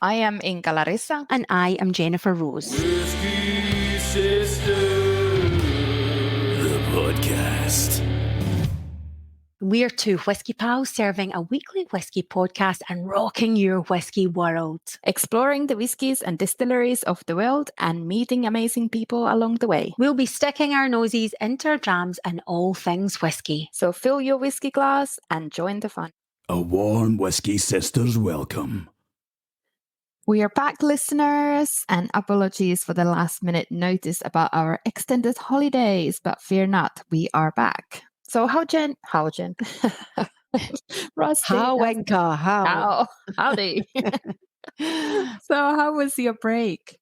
I am Inka Larissa. And I am Jennifer Rose. Whisky Sisters, the podcast. We're two whiskey pals serving a weekly whiskey podcast and rocking your whiskey world. Exploring the whiskies and distilleries of the world and meeting amazing people along the way. We'll be sticking our noses into our drams and all things whiskey. So fill your whiskey glass and join the fun. A warm Whisky Sisters welcome. We are back, listeners, and apologies for the last minute notice about our extended holidays, but fear not, we are back. So how Jen? Rusty. How, Inka? How? Howdy. So how was your break?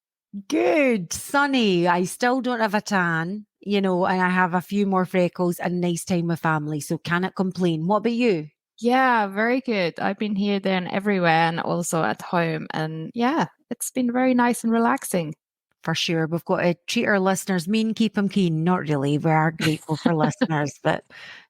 Good, sunny. I still don't have a tan, and I have a few more freckles and nice time with family, so cannot complain. What about you? Yeah, very good. I've been here, there, and everywhere, and also at home. And yeah, it's been very nice and relaxing. For sure. We've got to treat our listeners mean, keep them keen. Not really. We are grateful for listeners. But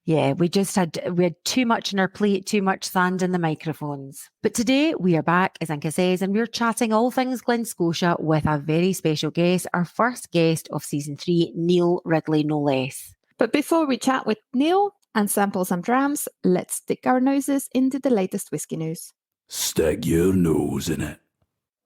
yeah, we had too much on our plate, too much sand in the microphones. But today we are back, as Inka says, and we're chatting all things Glen Scotia with a very special guest, our first guest of season 3, Neil Ridley, no less. But before we chat with Neil and sample some drams, let's stick our noses into the latest whiskey news. Stick your nose in it.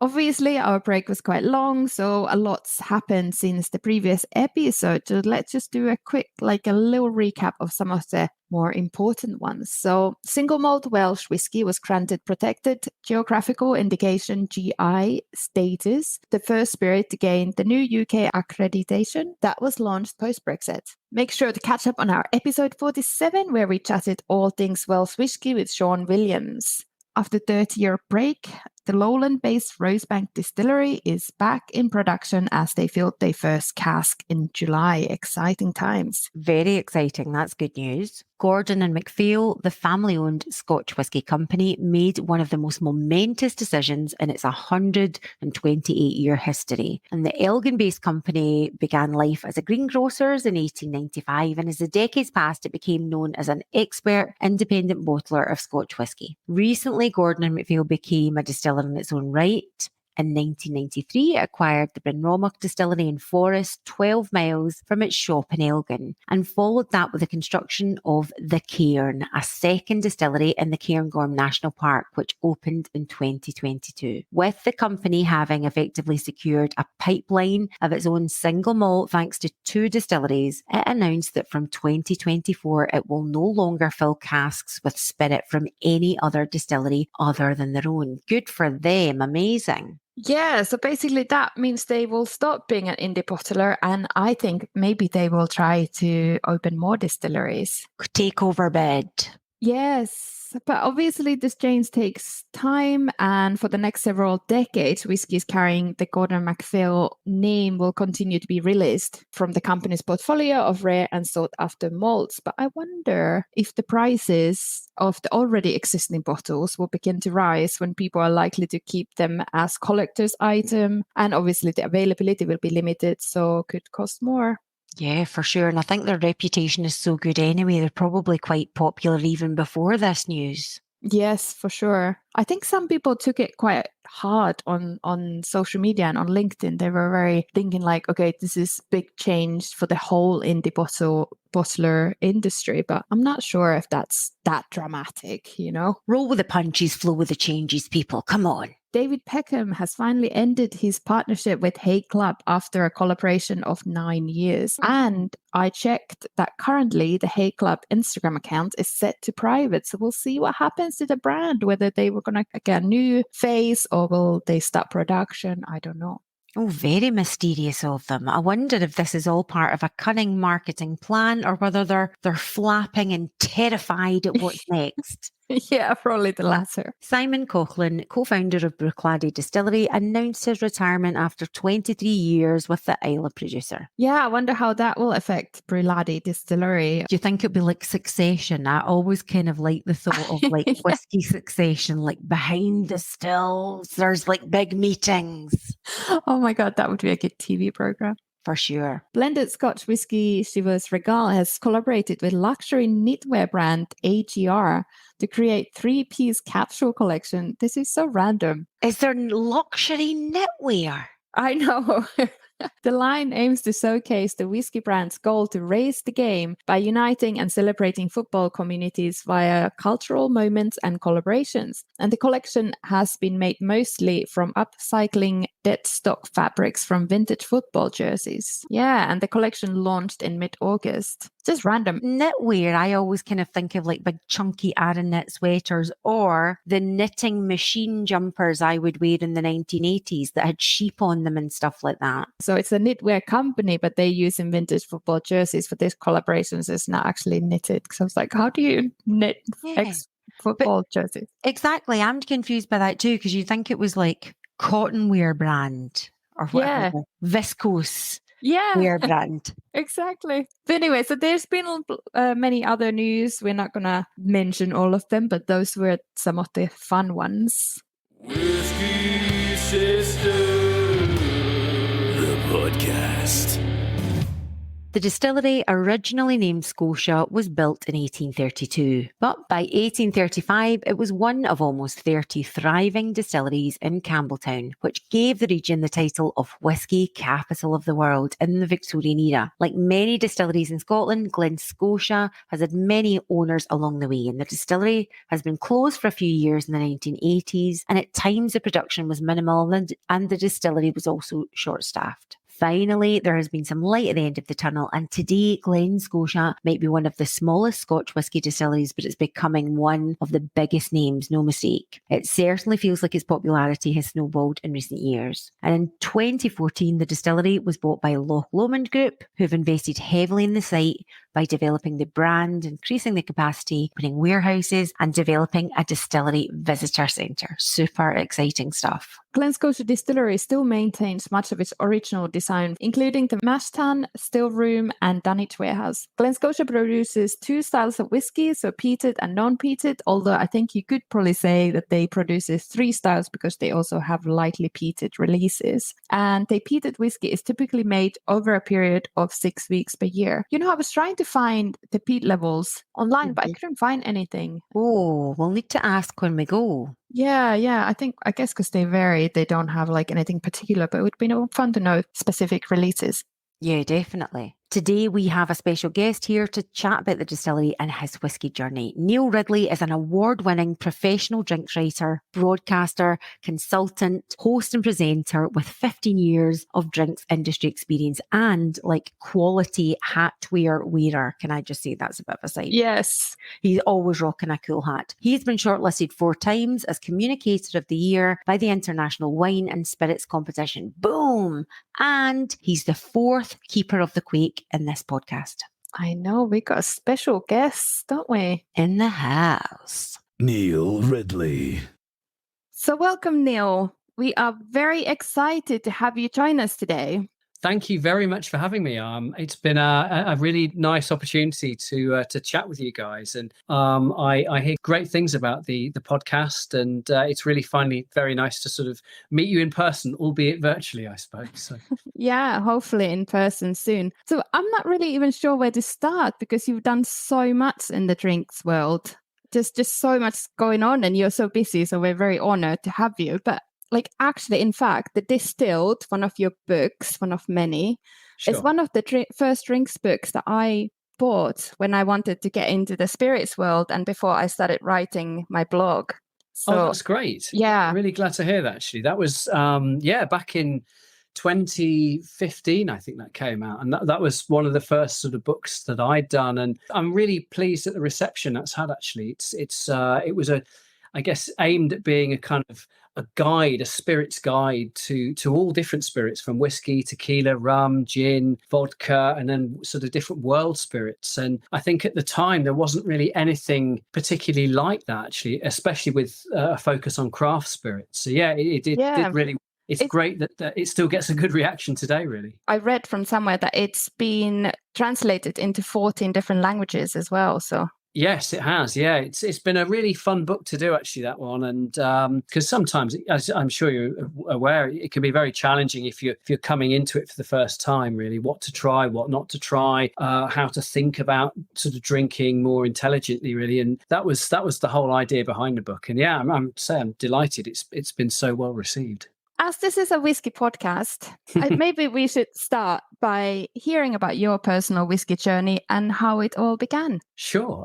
Obviously, our break was quite long, so a lot's happened since the previous episode. So let's just do a little recap of some of the more important ones. So single malt Welsh whiskey was granted protected geographical indication GI status, the first spirit to gain the new UK accreditation that was launched post-Brexit. Make sure to catch up on our episode 47, where we chatted all things Welsh whiskey with Sean Williams. After 30-year break, the Lowland-based Rosebank Distillery is back in production as they filled their first cask in July. Exciting times. Very exciting. That's good news. Gordon and MacPhail, the family-owned Scotch whisky company, made one of the most momentous decisions in its 128-year history. And the Elgin-based company began life as a greengrocers in 1895, and as the decades passed, it became known as an expert, independent bottler of Scotch whisky. Recently, Gordon and MacPhail became a distiller in its own right. In 1993, it acquired the Brynromach Distillery in Forest, 12 miles from its shop in Elgin, and followed that with the construction of the Cairn, a second distillery in the Cairngorm National Park, which opened in 2022. With the company having effectively secured a pipeline of its own single malt thanks to 2 distilleries, it announced that from 2024 it will no longer fill casks with spirit from any other distillery other than their own. Good for them, amazing. Yeah, so basically that means they will stop being an indie bottler, and I think maybe they will try to open more distilleries. Takeover bid. Yes, but obviously this change takes time, and for the next several decades, whiskies carrying the Gordon MacPhail name will continue to be released from the company's portfolio of rare and sought-after malts. But I wonder if the prices of the already existing bottles will begin to rise when people are likely to keep them as collector's item, and obviously the availability will be limited, so could cost more. Yeah, for sure. And I think their reputation is so good anyway. They're probably quite popular even before this news. Yes, for sure. I think some people took it quite hard on social media and on LinkedIn. They were very thinking like, okay, this is big change for the whole indie bottler industry. But I'm not sure if that's that dramatic, Roll with the punches, flow with the changes, people. Come on. David Peckham has finally ended his partnership with Haig Club after a collaboration of 9 years. And I checked that currently the Haig Club Instagram account is set to private. So we'll see what happens to the brand, whether they were going to get a new face or will they stop production? I don't know. Oh, very mysterious of them. I wonder if this is all part of a cunning marketing plan or whether they're flapping and terrified at what's next. Yeah, probably the latter. Simon Coughlin, co-founder of Bruichladdich Distillery, announced his retirement after 23 years with the Islay producer. Yeah, I wonder how that will affect Bruichladdich Distillery. Do you think it'd be like Succession? I always kind of like the thought of like Yeah. whiskey Succession, like behind the stills, there's like big meetings. Oh my God, that would be a good TV program. For sure. Blended Scotch Whisky Chivas Regal has collaborated with luxury knitwear brand AGR to create 3-piece capsule collection. This is so random. Is there luxury knitwear? I know. The line aims to showcase the whiskey brand's goal to raise the game by uniting and celebrating football communities via cultural moments and collaborations. And the collection has been made mostly from upcycling dead stock fabrics from vintage football jerseys. Yeah, and the collection launched in mid-August. Just random. Knitwear, I always kind of think of like big chunky Aran knit sweaters or the knitting machine jumpers I would wear in the 1980s that had sheep on them and stuff like that. So it's a knitwear company, but they use in vintage football jerseys for this collaborations. It's not actually knitted. Because I was like, how do you knit football jerseys? Exactly. I'm confused by that too, because you think it was like cotton wear brand or whatever. Yeah. Viscose. Yeah, wear brand. Exactly. But anyway, so there's been many other news. We're not going to mention all of them, but those were some of the fun ones. Whisky Sisters, the podcast. The distillery, originally named Scotia, was built in 1832, but by 1835 it was one of almost 30 thriving distilleries in Campbeltown, which gave the region the title of Whisky Capital of the World in the Victorian era. Like many distilleries in Scotland, Glen Scotia has had many owners along the way, and the distillery has been closed for a few years in the 1980s, and at times the production was minimal and the distillery was also short-staffed. Finally, there has been some light at the end of the tunnel, and today Glen Scotia might be one of the smallest Scotch whisky distilleries, but it's becoming one of the biggest names, no mistake. It certainly feels like its popularity has snowballed in recent years. And in 2014, the distillery was bought by Loch Lomond Group, who've invested heavily in the site by developing the brand, increasing the capacity, opening warehouses, and developing a distillery visitor centre. Super exciting stuff. Glen Scotia Distillery still maintains much of its original design, including the mash tun, still room, and dunnage warehouse. Glen Scotia produces 2 styles of whiskey, so peated and non-peated, although I think you could probably say that they produce 3 styles because they also have lightly peated releases. And the peated whiskey is typically made over a period of 6 weeks per year. You know, I was trying to find the peat levels online, but I couldn't find anything. Oh, we'll need to ask when we go. Yeah. I guess because they vary, they don't have like anything particular, but it would be fun to know specific releases. Yeah, definitely. Today, we have a special guest here to chat about the distillery and his whisky journey. Neil Ridley is an award-winning professional drinks writer, broadcaster, consultant, host and presenter with 15 years of drinks industry experience and like quality hatwear wearer. Can I just say that's a bit of a side? Yes. He's always rocking a cool hat. He's been shortlisted 4 times as Communicator of the Year by the International Wine and Spirits Competition. Boom! And he's the 4th Keeper of the Quake in this podcast. I know, we got a special guest, don't we? In the house. Neil Ridley. So welcome, Neil. We are very excited to have you join us today. Thank you very much for having me. It's been a really nice opportunity to chat with you guys, and I hear great things about the podcast, and it's really finally very nice to sort of meet you in person, albeit virtually, I suppose. So. Yeah, hopefully in person soon. So I'm not really even sure where to start because you've done so much in the drinks world. Just so much going on, and you're so busy. So we're very honored to have you. But like actually, in fact, The Distilled, one of your books, one of many, Sure. is one of the first drinks books that I bought when I wanted to get into the spirits world and before I started writing my blog. So, Oh, that's great. Yeah. I'm really glad to hear that, actually. That was, back in 2015, I think that came out. And that was one of the first sort of books that I'd done. And I'm really pleased at the reception that's had, actually. It was I guess, aimed at being a kind of a guide, a spirits guide to all different spirits, from whiskey, tequila, rum, gin, vodka, and then sort of different world spirits. And I think at the time there wasn't really anything particularly like that, actually, especially with a focus on craft spirits. So yeah, it did really. It's great that it still gets a good reaction today, really. I read from somewhere that it's been translated into 14 different languages as well. So Yes, it has. Yeah, it's been a really fun book to do, actually, that one. And because sometimes, as I'm sure you're aware, it can be very challenging if you're coming into it for the first time. Really, what to try, what not to try, how to think about sort of drinking more intelligently, really. And that was the whole idea behind the book. And yeah, I'm delighted. It's been so well received. As this is a whiskey podcast, maybe we should start by hearing about your personal whiskey journey and how it all began. Sure.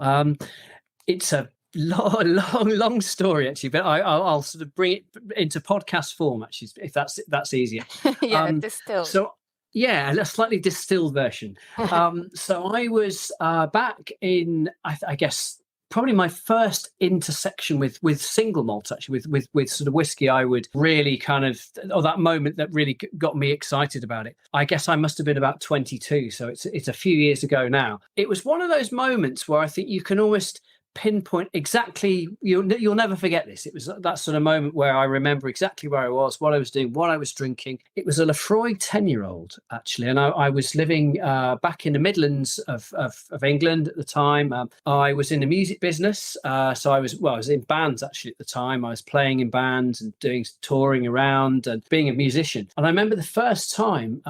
It's a long story, actually, but I'll sort of bring it into podcast form, actually, if that's easier. Distilled. So, yeah, a slightly distilled version. So I was back in, I guess, probably my first intersection with single malt, actually, with sort of whiskey. I would really kind of, or that moment that really got me excited about it. I guess I must have been about 22, so it's a few years ago now. It was one of those moments where I think you can almost pinpoint exactly, you'll never forget this. It was that sort of moment where I remember exactly where I was, what I was doing, what I was drinking. It was a Lefroy 10-year-old, actually, and I was living back in the Midlands of England at the time. I was in the music business, so I was in bands, actually, at the time. I was playing in bands and doing touring around and being a musician. And I remember the first time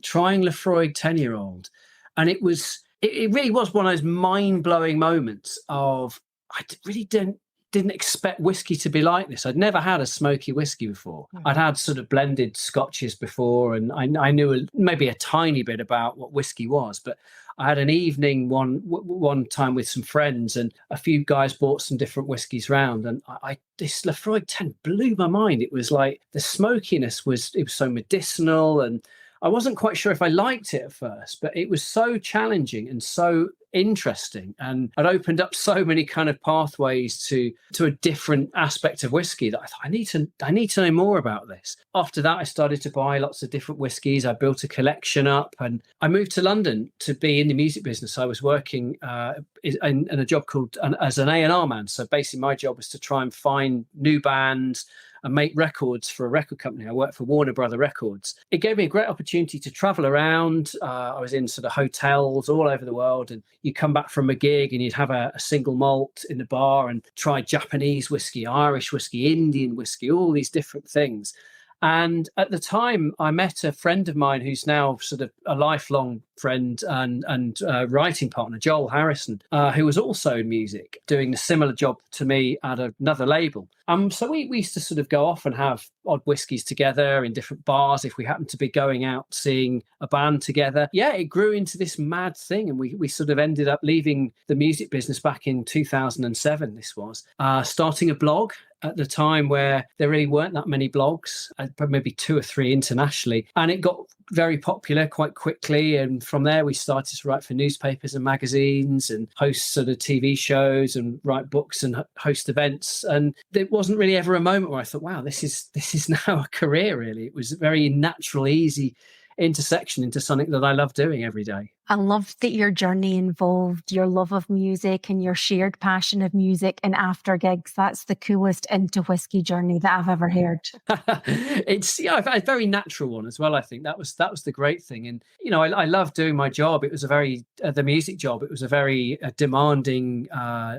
trying Lefroy 10-year-old, and it really was one of those mind-blowing moments of, I really didn't expect whiskey to be like this. I'd never had a smoky whiskey before. I'd had sort of blended scotches before, and I knew maybe a tiny bit about what whiskey was, but I had an evening one time with some friends, and a few guys bought some different whiskies round, and this Lefroy 10 blew my mind. It was like the smokiness was so medicinal, and I wasn't quite sure if I liked it at first, but it was so challenging and so interesting, and it opened up so many kind of pathways to a different aspect of whiskey that I thought, I need to know more about this. After that, I started to buy lots of different whiskies. I built a collection up, and I moved to London to be in the music business. I was working in a job called as an A&R man. So basically my job was to try and find new bands and make records for a record company. I worked for Warner Brother Records. It gave me a great opportunity to travel around. I was in sort of hotels all over the world, and you come back from a gig and you'd have a single malt in the bar and try Japanese whiskey, Irish whiskey, Indian whiskey, all these different things. And at the time, I met a friend of mine who's now sort of a lifelong friend and writing partner, Joel Harrison, who was also in music, doing a similar job to me at another label. So we used to sort of go off and have odd whiskies together in different bars if we happened to be going out seeing a band together. Yeah, it grew into this mad thing, and we sort of ended up leaving the music business back in 2007, this was, starting a blog at the time where there really weren't that many blogs, maybe 2 or 3 internationally. And it got very popular quite quickly. And from there, we started to write for newspapers and magazines and host sort of TV shows and write books and host events. And there wasn't really ever a moment where I thought, wow, this is now a career, really. It was a very natural, easy intersection into something that I love doing every day. I love that your journey involved your love of music and your shared passion of music and after gigs. That's the coolest into whiskey journey that I've ever heard. It's a very natural one as well. I think that was the great thing. And I love doing my job. It was a very the music job. It was a very demanding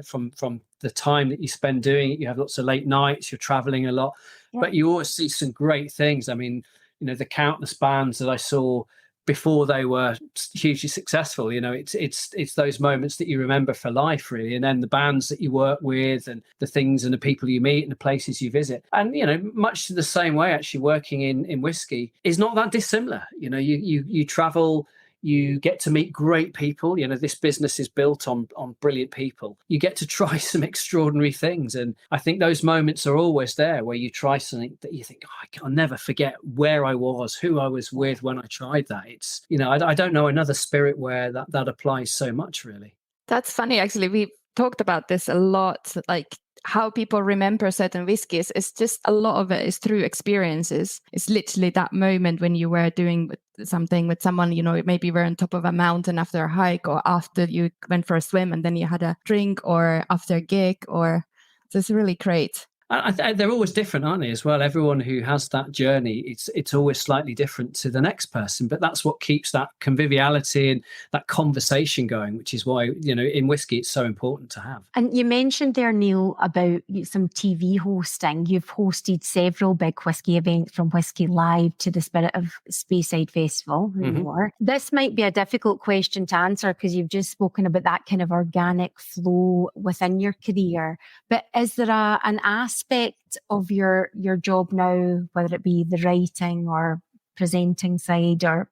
from the time that you spend doing it. You have lots of late nights. You're traveling a lot, but you always see some great things. I mean, the countless bands that I saw before they were hugely successful, it's those moments that you remember for life, really. And then the bands that you work with and the things and the people you meet and the places you visit. And, much to the same way, actually, working in whiskey is not that dissimilar. You travel, you get to meet great people. This business is built on brilliant people. You get to try some extraordinary things. And I think those moments are always there where you try something that you think, I'll never forget where I was, who I was with when I tried that. It's, I don't know another spirit where that applies so much, really. That's funny. Actually, we talked about this a lot, like how people remember certain whiskeys. It's just a lot of it is through experiences. It's literally that moment when you were doing something with someone, maybe you were on top of a mountain after a hike, or after you went for a swim and then you had a drink, or after a gig, or so it's really great. They're always different, aren't they, as well? Everyone who has that journey, it's always slightly different to the next person. But that's what keeps that conviviality and that conversation going, which is why, in whiskey, it's so important to have. And you mentioned there, Neil, about some TV hosting. You've hosted several big whiskey events, from Whiskey Live to the Spirit of Speyside Festival and more. This might be a difficult question to answer because you've just spoken about that kind of organic flow within your career. But is there an aspect of your job now, whether it be the writing or presenting side, or,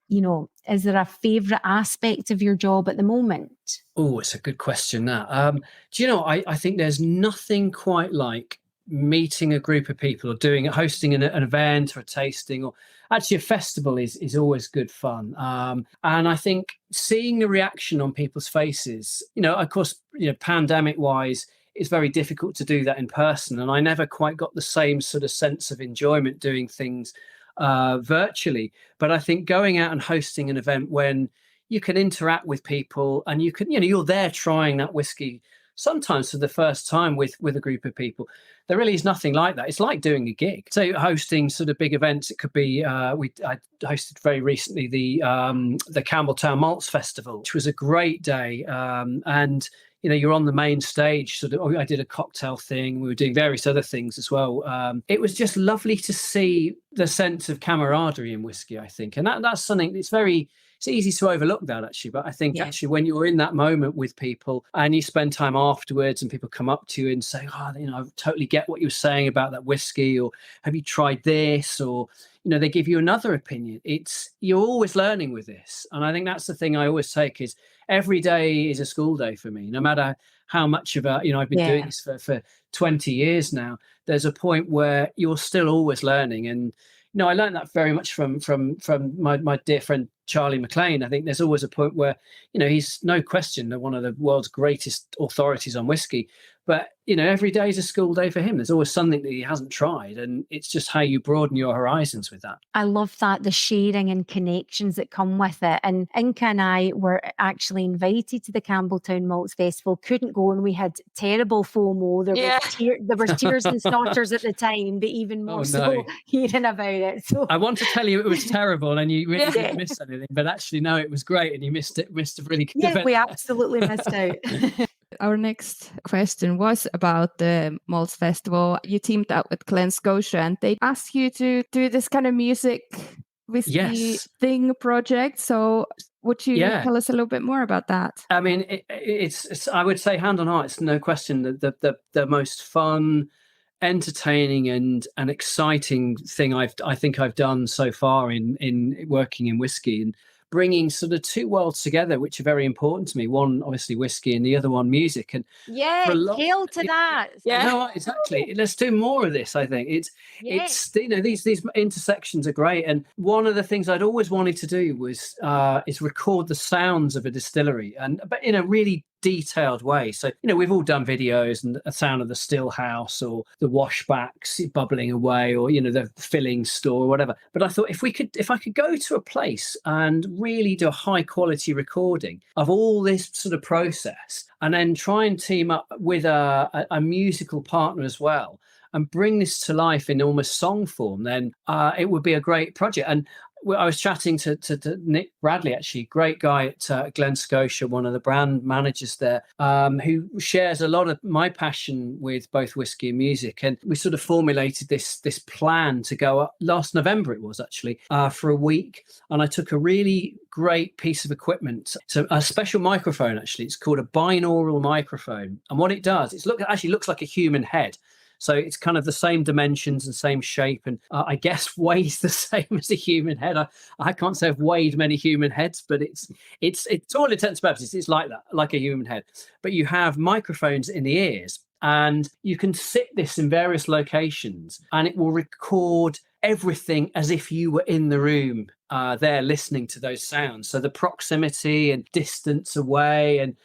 is there a favourite aspect of your job at the moment? Oh, it's a good question, that. Do you know, I think there's nothing quite like meeting a group of people or hosting an event or a tasting, or actually a festival is always good fun. And I think seeing the reaction on people's faces, of course, pandemic wise, it's very difficult to do that in person. And I never quite got the same sort of sense of enjoyment doing things virtually. But I think going out and hosting an event when you can interact with people and you can, you're there trying that whiskey sometimes for the first time with a group of people. There really is nothing like that. It's like doing a gig. So hosting sort of big events, it could be, I hosted very recently the Campbeltown Malts Festival, which was a great day. And you're on the main stage. I did a cocktail thing. We were doing various other things as well. It was just lovely to see the sense of camaraderie in whiskey, I think. And that's something that's it's easy to overlook that, actually. But I think actually when you're in that moment with people and you spend time afterwards and people come up to you and say, I totally get what you were saying about that whiskey, or have you tried this? Or, they give you another opinion. You're always learning with this. And I think that's the thing I always take is every day is a school day for me, no matter how much of I've been doing this for 20 years now. There's a point where you're still always learning. And, I learned that very much from my dear friend, Charlie McLean. I think there's always a point where, he's no question one of the world's greatest authorities on whiskey. But, every day is a school day for him. There's always something that he hasn't tried. And it's just how you broaden your horizons with that. I love that, the sharing and connections that come with it. And Inka and I were actually invited to the Campbeltown Malts Festival, couldn't go, and we had terrible FOMO. There was tears and snotters at the time, but even more so hearing about it. So I want to tell you it was terrible and you really didn't miss anything. But actually, no, it was great and you missed a really good event. We absolutely missed out. Our next question was about the Malts Festival. You teamed up with Glen Scotia and they asked you to do this kind of music whiskey thing project. So would you tell us a little bit more about that? I mean, it's I would say hand on heart, it's no question the most fun, entertaining and exciting thing I think I've done so far in working in whiskey, and bringing sort of two worlds together, which are very important to me. One, obviously, whiskey, and the other one, music. And hail to that. No, exactly. Let's do more of this. I think it's these intersections are great. And one of the things I'd always wanted to do was is record the sounds of a distillery, but in a really detailed way. So, we've all done videos and a sound of the still house or the washbacks bubbling away, or, the filling store or whatever. But I thought if I could go to a place and really do a high quality recording of all this sort of process, and then try and team up with a musical partner as well, and bring this to life in almost song form, then it would be a great project. And I was chatting to Nick Bradley, actually, great guy at Glen Scotia, one of the brand managers there, who shares a lot of my passion with both whiskey and music. And we sort of formulated this plan to go up last November, it was actually, for a week. And I took a really great piece of equipment, so a special microphone, actually. It's called a binaural microphone. And what it does, it actually looks like a human head. So it's kind of the same dimensions and same shape, and I guess weighs the same as a human head. I can't say I've weighed many human heads, but it's all intents and purposes, it's like that, like a human head. But you have microphones in the ears, and you can sit this in various locations, and it will record everything as if you were in the room there listening to those sounds. So the proximity and distance away, and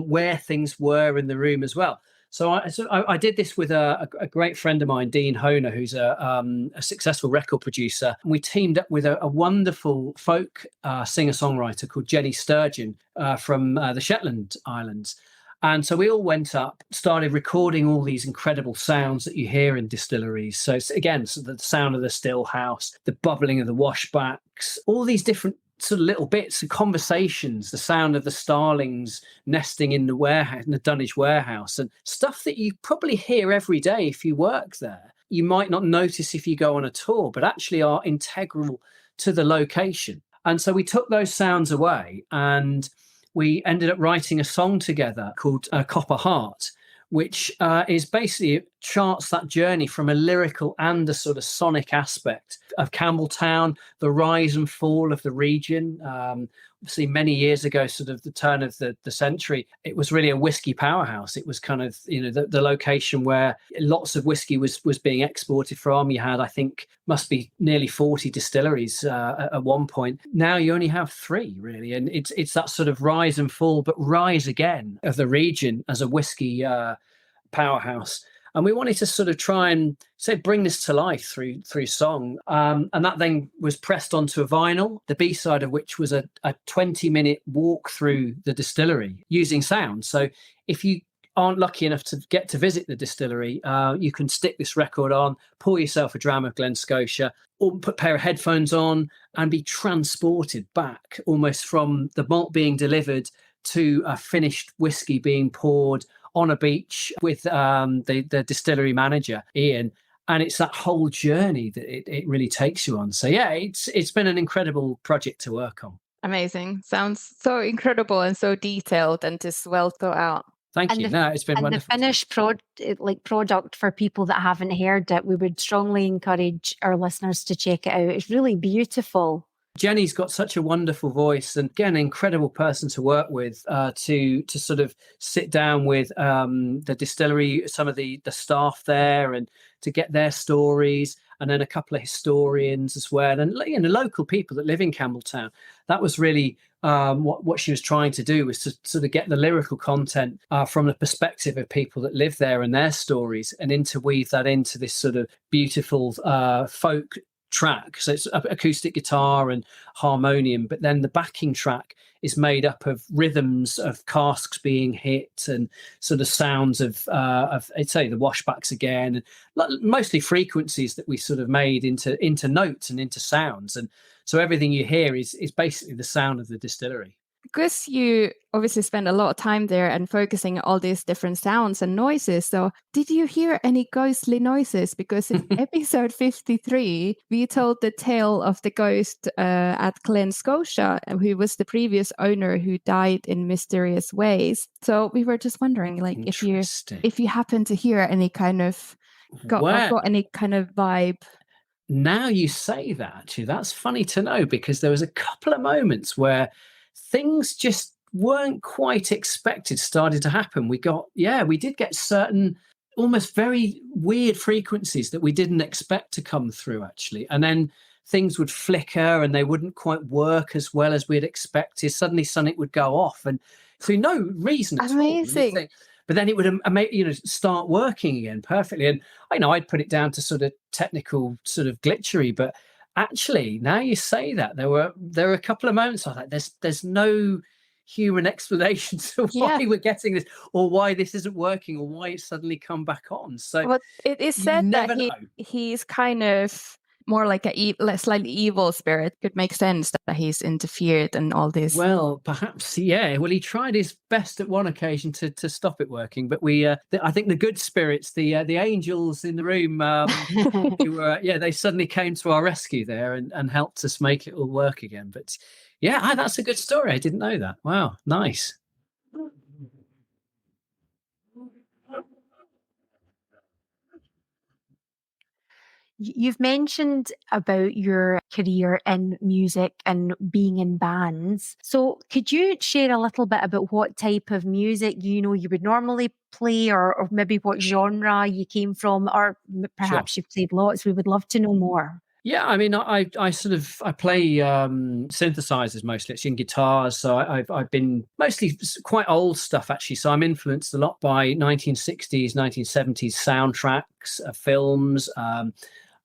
where things were in the room as well. So I did this with a great friend of mine, Dean Honer, who's a successful record producer. And we teamed up with a wonderful folk singer-songwriter called Jenny Sturgeon from the Shetland Islands. And so we all went up, started recording all these incredible sounds that you hear in distilleries. So again, so the sound of the still house, the bubbling of the washbacks, all these different sort of little bits of conversations, the sound of the starlings nesting in the warehouse, in the dunnage warehouse, and stuff that you probably hear every day if you work there. You might not notice if you go on a tour, but actually are integral to the location. And so we took those sounds away and we ended up writing a song together called Copper Heart, which is basically charts that journey from a lyrical and a sort of sonic aspect of Campbeltown, the rise and fall of the region. Obviously, many years ago, sort of the turn of the century, it was really a whiskey powerhouse. It was kind of, the location where lots of whiskey was being exported from. You had, I think, must be nearly 40 distilleries at one point. Now you only have 3, really. And it's that sort of rise and fall, but rise again of the region as a whiskey powerhouse. And we wanted to sort of try and bring this to life through song. And that then was pressed onto a vinyl, the B-side of which was a 20-minute walk through the distillery using sound. So if you aren't lucky enough to get to visit the distillery, you can stick this record on, pour yourself a dram of Glen Scotia, or put a pair of headphones on and be transported back almost from the malt being delivered to a finished whiskey being poured on a beach with the distillery manager, Ian. And it's that whole journey that it really takes you on. So, yeah, it's been an incredible project to work on. Amazing. Sounds so incredible and so detailed and just well thought out. Thank you. It's been wonderful. And the finished product for people that haven't heard it, we would strongly encourage our listeners to check it out. It's really beautiful. Jenny's got such a wonderful voice, and again, an incredible person to work with, to sort of sit down with the distillery, some of the staff there, and to get their stories, and then a couple of historians as well, and local people that live in Campbeltown. That was really what she was trying to do, was to sort of get the lyrical content from the perspective of people that live there and their stories, and interweave that into this sort of beautiful folk track. So it's acoustic guitar and harmonium, but then the backing track is made up of rhythms of casks being hit and sort of sounds of I'd say the washbacks again, and mostly frequencies that we sort of made into notes and into sounds. And so everything you hear is basically the sound of the distillery. Because you obviously spend a lot of time there and focusing on all these different sounds and noises. So did you hear any ghostly noises? Because in episode 53, we told the tale of the ghost at Glen Scotia, who was the previous owner who died in mysterious ways. So we were just wondering, like, if you happen to hear any kind of, got any kind of vibe. Now you say that, actually, that's funny to know, because there was a couple of moments where things just weren't quite expected started to happen. We did get certain almost very weird frequencies that we didn't expect to come through, actually. And then things would flicker and they wouldn't quite work as well as we'd expected. Suddenly something would go off, and through no reason at all. Amazing. But then it would start working again perfectly. And I'd put it down to sort of technical sort of glitchery, but actually, now you say that, there were a couple of moments like that. There's no human explanation to why we're getting this, or why this isn't working, or why it's suddenly come back on. So, but it is said that he's kind of more like a slightly evil spirit. Could make sense that he's interfered and all this. Well, perhaps, yeah. Well, he tried his best at one occasion to stop it working, but I think the good spirits, the angels in the room, they suddenly came to our rescue there and helped us make it all work again. But yeah, that's a good story. I didn't know that. Wow, nice. You've mentioned about your career in music and being in bands. So could you share a little bit about what type of music you would normally play, or maybe what genre you came from, or perhaps you've played lots? We would love to know more. Yeah, I mean, I play synthesizers mostly. It's in guitars, so I've been mostly quite old stuff, actually. So I'm influenced a lot by 1960s, 1970s soundtracks, films.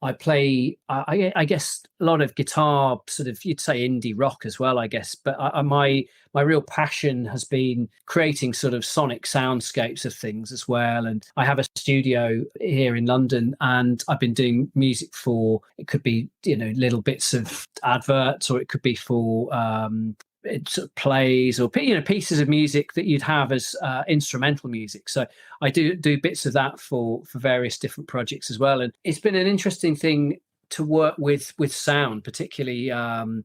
I play, I guess, a lot of guitar, sort of, you'd say indie rock as well, I guess. But my real passion has been creating sort of sonic soundscapes of things as well. And I have a studio here in London, and I've been doing music for, it could be, little bits of adverts, or it could be for it sort of plays, or pieces of music that you'd have as instrumental music. So I do bits of that for various different projects as well. And it's been an interesting thing to work with sound, particularly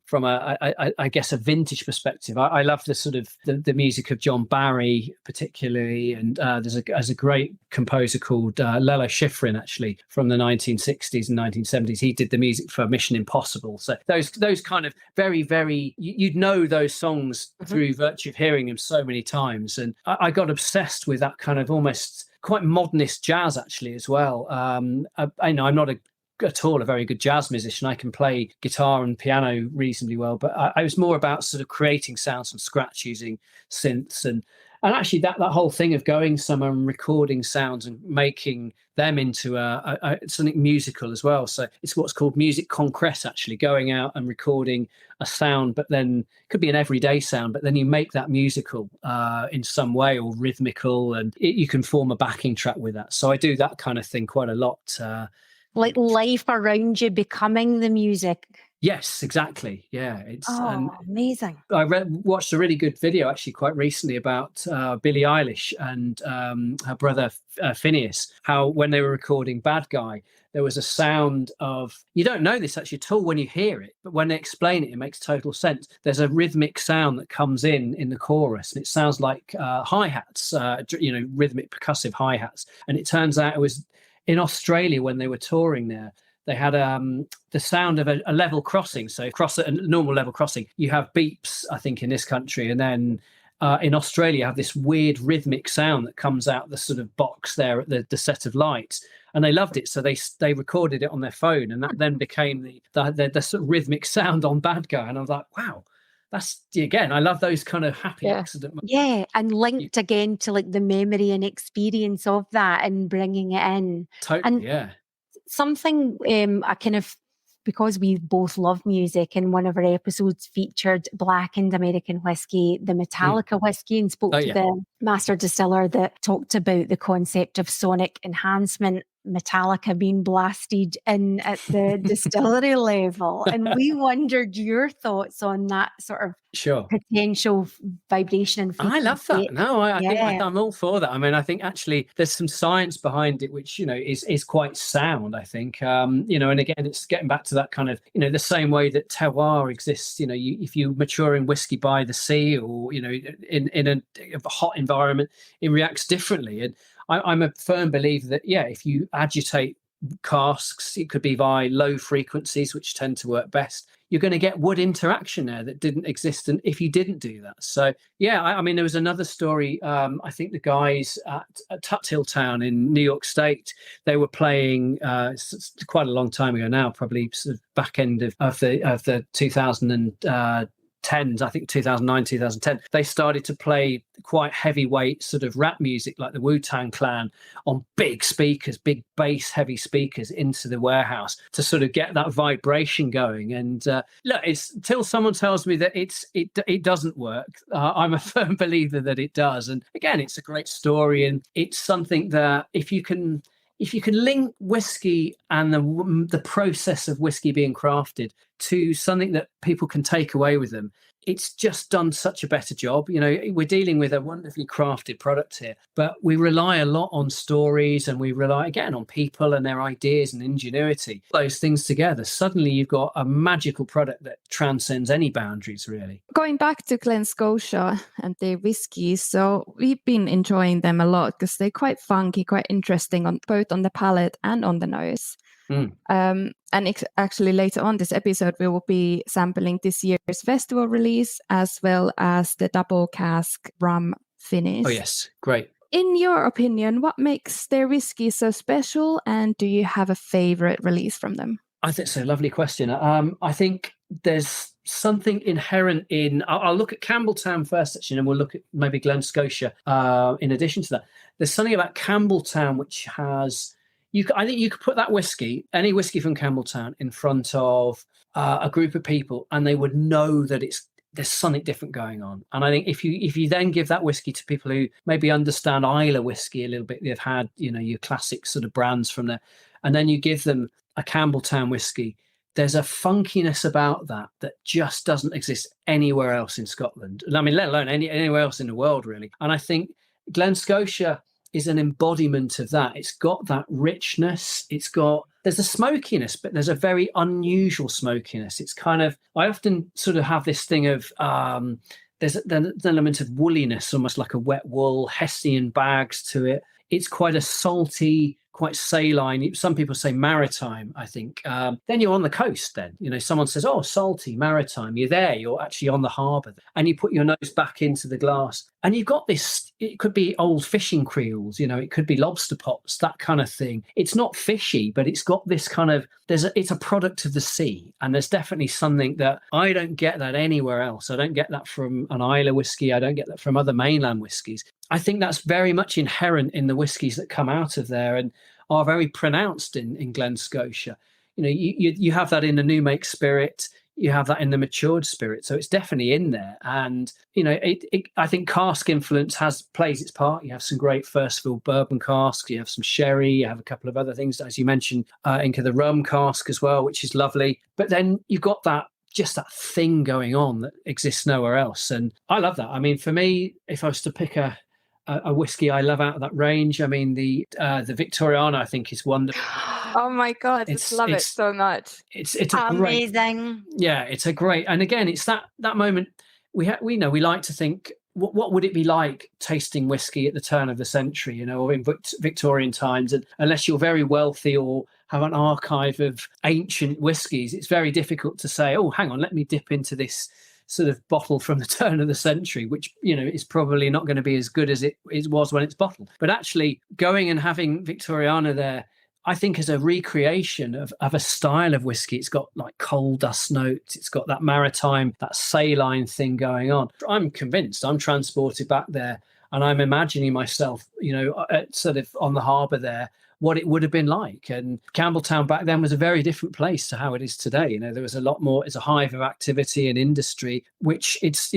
from I guess a vintage perspective. I love the sort of the music of John Barry particularly, and there's a great composer called Lalo Schifrin, actually, from the 1960s and 1970s. He did the music for Mission Impossible. So those kind of very you'd know those songs through virtue of hearing them so many times. And I got obsessed with that kind of almost quite modernist jazz actually as well. I know I'm not at all a very good jazz musician. I can play guitar and piano reasonably well, but I was more about sort of creating sounds from scratch using synths, and actually that whole thing of going somewhere and recording sounds and making them into something musical as well. So it's what's called music concrete, actually, going out and recording a sound, but then it could be an everyday sound, but then you make that musical in some way, or rhythmical, and you can form a backing track with that. So I do that kind of thing quite a lot. Like life around you becoming the music. Yes, exactly. Yeah, it's amazing. I watched a really good video actually quite recently about Billie Eilish and her brother Phineas. How when they were recording "Bad Guy," there was a sound of, you don't know this actually at all when you hear it, but when they explain it, it makes total sense. There's a rhythmic sound that comes in the chorus, and it sounds like hi-hats, rhythmic percussive hi-hats. And it turns out it was in Australia when they were touring there. They had the sound of a level crossing. So across a normal level crossing, you have beeps, I think, in this country. And then in Australia, you have this weird rhythmic sound that comes out the sort of box there at the set of lights. And they loved it. So they recorded it on their phone. And that then became the sort of rhythmic sound on Bad Guy. And I was like, wow. That's, again, I love those kind of happy accident moments. Yeah, and linked again to like the memory and experience of that and bringing it in. Totally, and something I kind of, because we both love music, and one of our episodes featured blackened American whiskey, the Metallica whiskey, and spoke to the master distiller that talked about the concept of sonic enhancement, Metallica being blasted in at the distillery level. And we wondered your thoughts on that sort of potential vibration and frequency. I love that. No, I think I'm all for that. I mean, I think actually there's some science behind it, which, is quite sound, I think. And again, it's getting back to that kind of, the same way that terroir exists. If you're maturing whiskey by the sea, or, in a hot environment, it reacts differently. And I'm a firm believer that, if you agitate casks, it could be by low frequencies, which tend to work best. You're going to get wood interaction there that didn't exist, and if you didn't do that. So, I mean, there was another story. I think the guys at Campbeltown in New York State, they were playing quite a long time ago now, probably sort of back end of the 2010s, I think 2009, 2010, they started to play quite heavyweight sort of rap music like the Wu-Tang Clan on big speakers, big bass heavy speakers into the warehouse to sort of get that vibration going. And look, it's till someone tells me that it doesn't work. I'm a firm believer that it does. And again, it's a great story, and it's something that if you can link whiskey and the process of whiskey being crafted to something that people can take away with them, it's just done such a better job. We're dealing with a wonderfully crafted product here, but we rely a lot on stories, and we rely again on people and their ideas and ingenuity. Those things together, suddenly you've got a magical product that transcends any boundaries, really. Going back to Glen Scotia and their whiskies, so we've been enjoying them a lot because they're quite funky, quite interesting on both on the palate and on the nose. Actually later on this episode, we will be sampling this year's festival release as well as the double cask rum finish. Oh yes, great. In your opinion, what makes their whiskey so special, and do you have a favorite release from them? I think it's a lovely question. I think there's something inherent in, I'll look at Campbeltown first, actually, and we'll look at maybe Glen Scotia in addition to that. There's something about Campbeltown which has, I think you could put that whiskey, any whiskey from Campbeltown, in front of a group of people, and they would know that there's something different going on. And I think if you then give that whiskey to people who maybe understand Islay whiskey a little bit, they've had, your classic sort of brands from there, and then you give them a Campbeltown whiskey, there's a funkiness about that just doesn't exist anywhere else in Scotland. I mean, let alone anywhere else in the world, really. And I think Glen Scotia is an embodiment of that. It's got that richness. There's a smokiness, but there's a very unusual smokiness. It's kind of, I often sort of have this thing of, there's an element of woolliness, almost like a wet wool, Hessian bags to it. It's quite a salty, quite saline. Some people say maritime, I think. Then you're on the coast then. Someone says, oh, salty, maritime. You're there. You're actually on the harbour. And you put your nose back into the glass. And you've got this, it could be old fishing creels, it could be lobster pots, that kind of thing. It's not fishy, but it's got this kind of, it's a product of the sea. And there's definitely something that I don't get that anywhere else. I don't get that from an Islay whiskey. I don't get that from other mainland whiskies. I think that's very much inherent in the whiskies that come out of there and are very pronounced in Glen Scotia. You have that in the new make spirit. You have that in the matured spirit. So it's definitely in there. And, I think cask influence plays its part. You have some great first fill bourbon casks. You have some sherry. You have a couple of other things, as you mentioned, Inka, the rum cask as well, which is lovely. But then you've got that thing going on that exists nowhere else. And I love that. I mean, for me, if I was to pick a whiskey I love out of that range, I mean, the Victoriana, I think, is wonderful. Oh my God, I love it so much. It's amazing. It's a great, and again, it's that moment we like to think, what would it be like tasting whiskey at the turn of the century, or in Victorian times? And unless you're very wealthy or have an archive of ancient whiskies, it's very difficult to say, oh, hang on, let me dip into this sort of bottle from the turn of the century, which is probably not going to be as good as it was when it's bottled. But actually going and having Victoriana there, I think, is a recreation of a style of whiskey. It's got like coal dust notes, it's got that maritime, that saline thing going on. I'm convinced, I'm transported back there, and I'm imagining myself sort of on the harbour there, what it would have been like. And Campbeltown back then was a very different place to how it is today. There was a lot more, it's a hive of activity and industry, which it's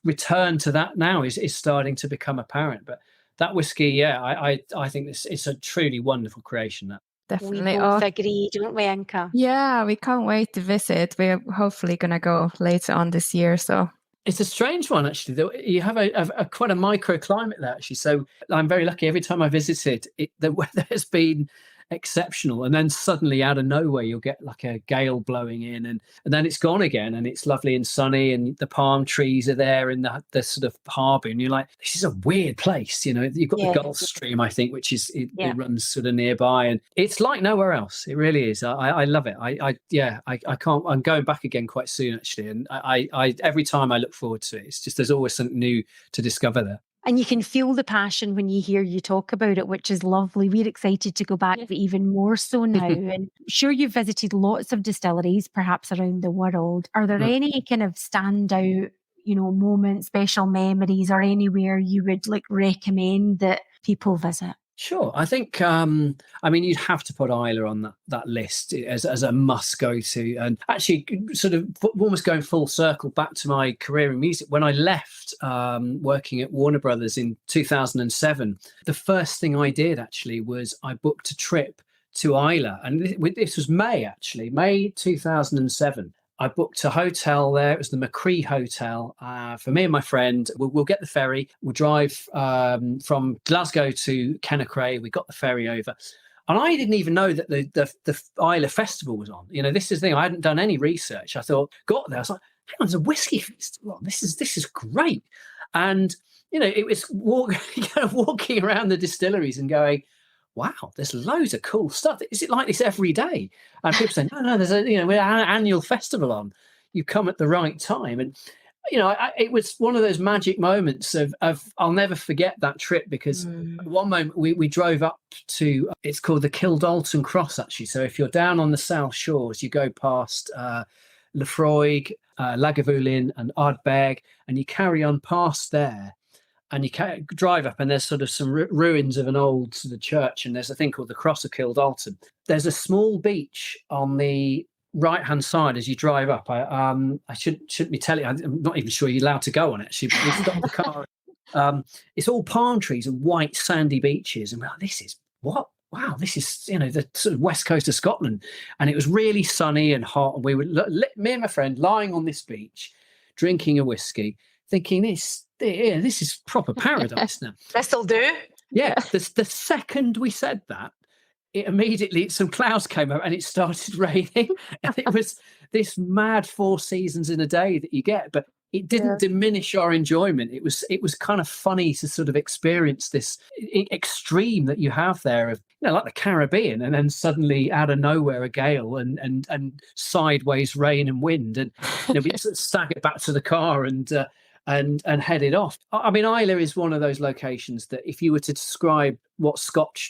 returned to that now is starting to become apparent. But that whiskey, I think it's a truly wonderful creation. That Definitely. We both agree, don't we, Inka? Yeah, we can't wait to visit. We're hopefully going to go later on this year. So it's a strange one, actually. Though you have a quite a microclimate there, actually. So I'm very lucky. Every time I visited, the weather has been exceptional, and then suddenly out of nowhere you'll get like a gale blowing in, and then it's gone again, and it's lovely and sunny, and the palm trees are there in the sort of harbour, and you're like, this is a weird place. You've got the Gulf Stream, I think, which is it runs sort of nearby, and it's like nowhere else. It really is. I love it. I can't. I'm going back again quite soon, actually, and I every time I look forward to it. It's just there's always something new to discover there. And you can feel the passion when you hear you talk about it, which is lovely. We're excited to go back, but even more so now. And I'm sure you've visited lots of distilleries, perhaps around the world. Are there any kind of standout, moments, special memories, or anywhere you would recommend that people visit? Sure. I think, you'd have to put Islay on that list as a must go to. And actually sort of almost going full circle back to my career in music, when I left working at Warner Brothers in 2007, the first thing I did actually was I booked a trip to Islay. And this was May 2007. I booked a hotel there. It was the McCree Hotel for me and my friend. We'll get the ferry. We'll drive from Glasgow to Kennaicray. We got the ferry over. And I didn't even know that the Islay Festival was on. This is the thing. I hadn't done any research. I thought, got there. I was like, hang on, there's a whiskey festival on. This is great. And, it was walking around the distilleries and going, wow, there's loads of cool stuff. Is it like this every day? And people say, no, there's we have an annual festival on. You come at the right time. And, it was one of those magic moments of I'll never forget that trip, because one moment we drove up to, it's called the Kildalton Cross, actually. So if you're down on the South Shores, you go past Lefroy, Lagavulin and Ardbeg, and you carry on past there. and you drive up, and there's sort of some ruins of an old sort of church, and there's a thing called the Cross of Kildalton. There's a small beach on the right-hand side as you drive up. I shouldn't be telling you, I'm not even sure you're allowed to go on it. Actually, we stopped the car. It's all palm trees and white sandy beaches, and we're like, this is what? Wow, this is, the sort of west coast of Scotland. And it was really sunny and hot, and we were, me and my friend, lying on this beach, drinking a whiskey, thinking this is proper paradise now. This'll do. Yeah, the second we said that, immediately some clouds came up and it started raining, and it was this mad 4 seasons in a day that you get, but it didn't diminish our enjoyment. It was kind of funny to sort of experience this extreme that you have there of, like the Caribbean, and then suddenly out of nowhere a gale and sideways rain and wind, and we sort of staggered back to the car and headed off. I mean, Islay is one of those locations that if you were to describe what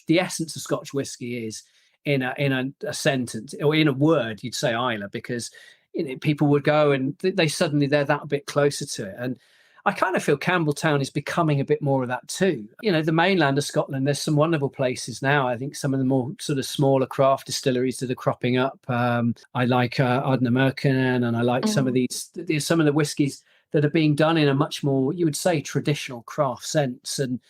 the essence of Scotch whiskey is in a sentence or in a word, you'd say Islay, because people would go and they're that bit closer to it. And I kind of feel Campbeltown is becoming a bit more of that too. The mainland of Scotland, there's some wonderful places now. I think some of the more sort of smaller craft distilleries that are cropping up. I like Ardnamurchan, and I like some of the whiskies that are being done in a much more, you would say, traditional craft sense. And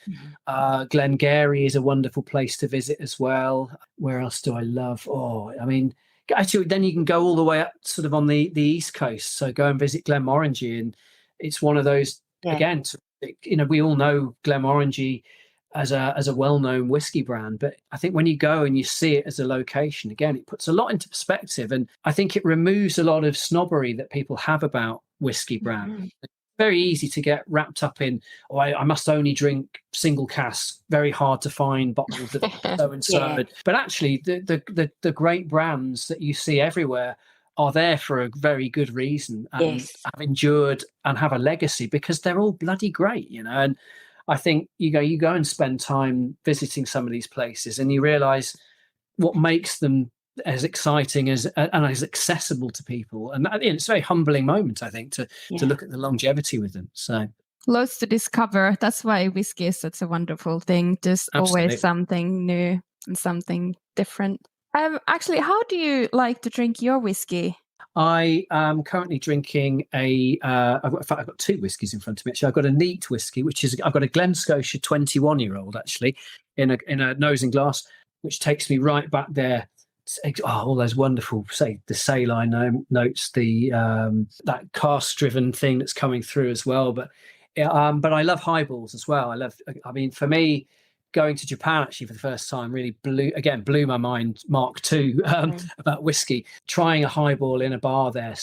Glengarry is a wonderful place to visit as well. Where else do I love? Oh, I mean, actually, then you can go all the way up sort of on the east coast. So go and visit Glenmorangie, and it's one of those, again, we all know Glenmorangie as a well-known whiskey brand, but I think when you go and you see it as a location, again, it puts a lot into perspective, and I think it removes a lot of snobbery that people have about whiskey brands. Mm-hmm. It's very easy to get wrapped up in, I must only drink single cask, very hard to find bottles of so and so. But actually, the great brands that you see everywhere are there for a very good reason, and have endured and have a legacy because they're all bloody great, And I think you go and spend time visiting some of these places, and you realise what makes them as exciting and as accessible to people. And it's a very humbling moment, I think, to look at the longevity with them. So loads to discover. That's why whiskey is such a wonderful thing. Just always something new and something different. Actually, how do you like to drink your whiskey? I am currently drinking I've got 2 whiskies in front of me. Actually, I've got a neat whiskey, I've got a Glen Scotia 21-year-old actually in a nose and glass, which takes me right back there. All those wonderful, say, the saline notes, that cask-driven thing that's coming through as well. But I love highballs as well. I mean, for me, going to Japan actually for the first time really blew my mind, Mark II, about whiskey. Trying a highball in a bar there,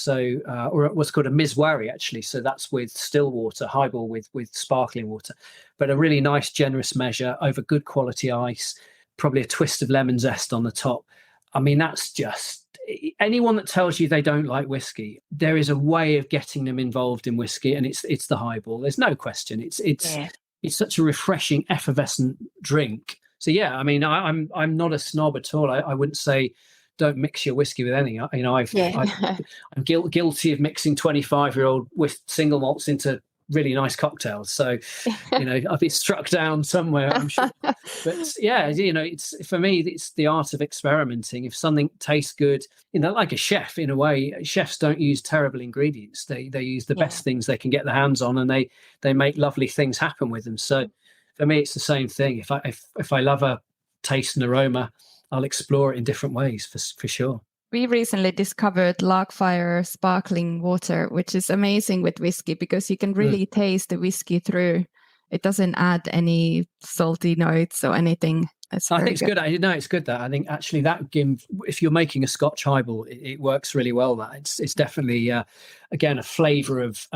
or what's called a mizwari actually. So that's with still water, highball with sparkling water, but a really nice, generous measure over good quality ice, probably a twist of lemon zest on the top. I mean, that's just, anyone that tells you they don't like whiskey, there is a way of getting them involved in whiskey, and it's the highball. There's no question. It's such a refreshing, effervescent drink. So I mean, I'm not a snob at all. I wouldn't say don't mix your whiskey with anything. I'm guilty of mixing 25-year-old with single malts into really nice cocktails. So, I'll be struck down somewhere, I'm sure. But it's, for me, it's the art of experimenting. If something tastes good, like a chef, in a way, chefs don't use terrible ingredients. They use the best things they can get their hands on, and they make lovely things happen with them. So for me, it's the same thing. If I love a taste and aroma, I'll explore it in different ways for sure. We recently discovered Larkfire sparkling water, which is amazing with whiskey because you can really taste the whiskey through. It doesn't add any salty notes or anything. I think it's good. It's good that I think actually that if you're making a Scotch highball, it works really well. That it's definitely again a flavour of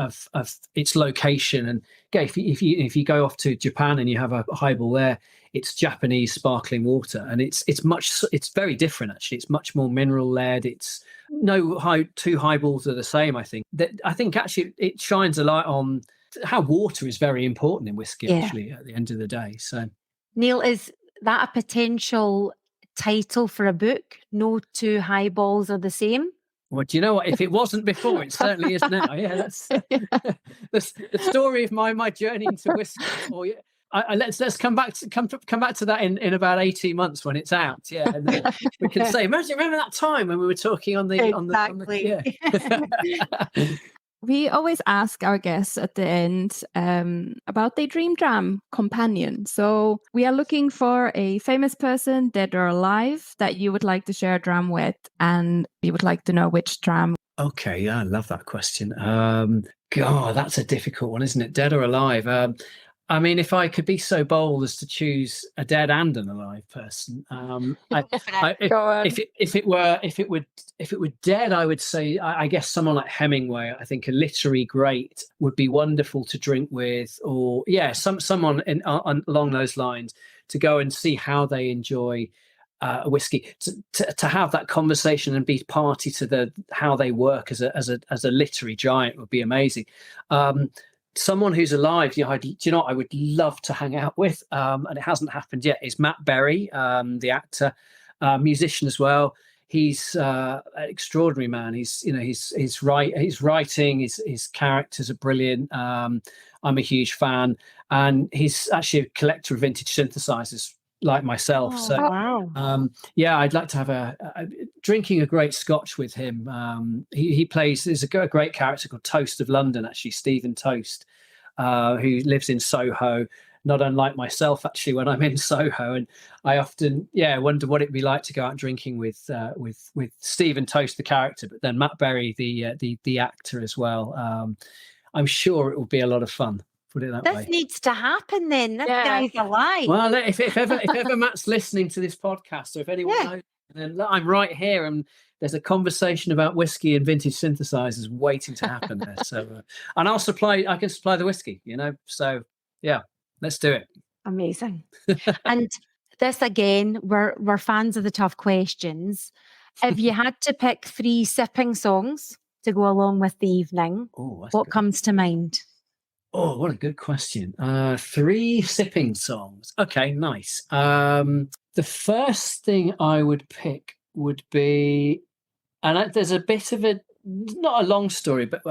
its location. And again, if you go off to Japan and you have a highball there, it's Japanese sparkling water, and it's very different actually. It's much more mineral led. It's two highballs are the same. I think actually it shines a light on how water is very important in whiskey. Actually, at the end of the day. So, Neil, is that a potential title for a book? No two highballs are the same. Well, do you know what? If it wasn't before, it certainly is now. Yeah, that's the story of my journey into whiskey. Or let's come back to that in about 18 months when it's out. Yeah, and then we can say, remember that time when we were talking on the yeah. We always ask our guests at the end about their dream dram companion. So we are looking for a famous person, dead or alive, that you would like to share a dram with, and we would like to know which dram. Okay, yeah, I love that question. God, that's a difficult one, isn't it? Dead or alive? I mean, if I could be so bold as to choose a dead and an alive person, if it were dead, I would say I guess someone like Hemingway. I think a literary great would be wonderful to drink with, or someone along those lines, to go and see how they enjoy a whiskey, to have that conversation and be party to how they work as a literary giant would be amazing. Someone who's alive, do you know what I would love to hang out with, and it hasn't happened yet, is Matt Berry, the actor, musician as well. He's an extraordinary man. He's writing, his characters are brilliant. I'm a huge fan, and he's actually a collector of vintage synthesizers like myself. Wow. I'd like to have drinking a great scotch with him. He plays, there's a great character called Toast of London, actually, Stephen Toast, who lives in Soho, not unlike myself, actually, when I'm in Soho. And I often, wonder what it'd be like to go out drinking with Stephen Toast, the character, but then Matt Berry, the actor as well. I'm sure it will be a lot of fun. Put it that way. This needs to happen then. This guy's alive. Well, if ever Matt's listening to this podcast, or if anyone knows, then I'm right here, and there's a conversation about whiskey and vintage synthesizers waiting to happen there. So, and I can supply the whiskey, So, yeah, let's do it. Amazing. And this again, we're fans of the tough questions. If you had to pick 3 sipping songs to go along with the evening, what comes to mind? Oh, what a good question. 3 sipping songs. Okay, nice. The first thing I would pick would be, and there's a bit of not a long story, but